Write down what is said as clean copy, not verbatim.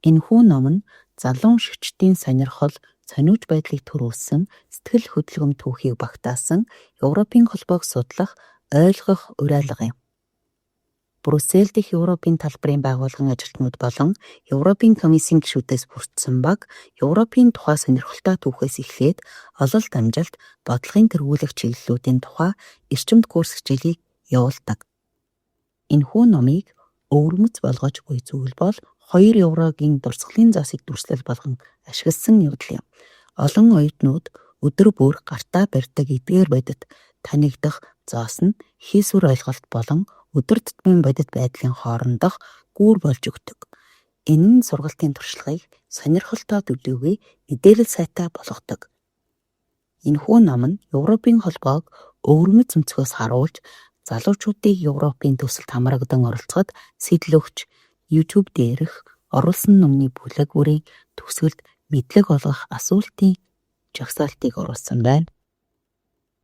Энэхүү ном нь залуун шигчдийн сонирхол, сониуч байдлыг төрүүлсэн, сэтгэл хөдлөм түүхийг багтаасан Европын холбоог судлах, ойлгох уриалга юм. Брюссель дэх Европын талбарын байгууллагын ажилтнууд болон Европын комиссийн гишүүдээс бүрдсэн баг Европын тухай сонирхолтой түүхээс эхлээд ололт амжилт, бодлогын тэргүүлэх чиглэлүүдийн тухай эрчимд курс хичээлийг явуулдаг. Энэхүү номыг өвөрмөц болгож буй зүйл бол 2 еврогийн дурсгалын зоосыг дүрслэл болгон ашигласан явдал юм. Олон оюутнууд өдөр бүр гартаа барьдаг эдгээр бодит танигдах зоос нь хийсвэр ойлголт болон өдөр тутмын бодит байдлын хоорондох гүүр болж өгдөг. Энэ нь сургалтын туршлагыг сонирхолтой төлөвлөгөө мэдээлэл сайтай болгодог. Энэхүү ном нь Европын холбоог өвөрмөц өнцгөөс харуулж, залуучуудыг Европын төсөлд хамрагдан оролцоход сэтэл өгч, YouTube дээрх оруулсан номны бүлэг бүрийн төгсгөлд мэдлэг олгох асуултын жагсаалтыг оруулсан байна.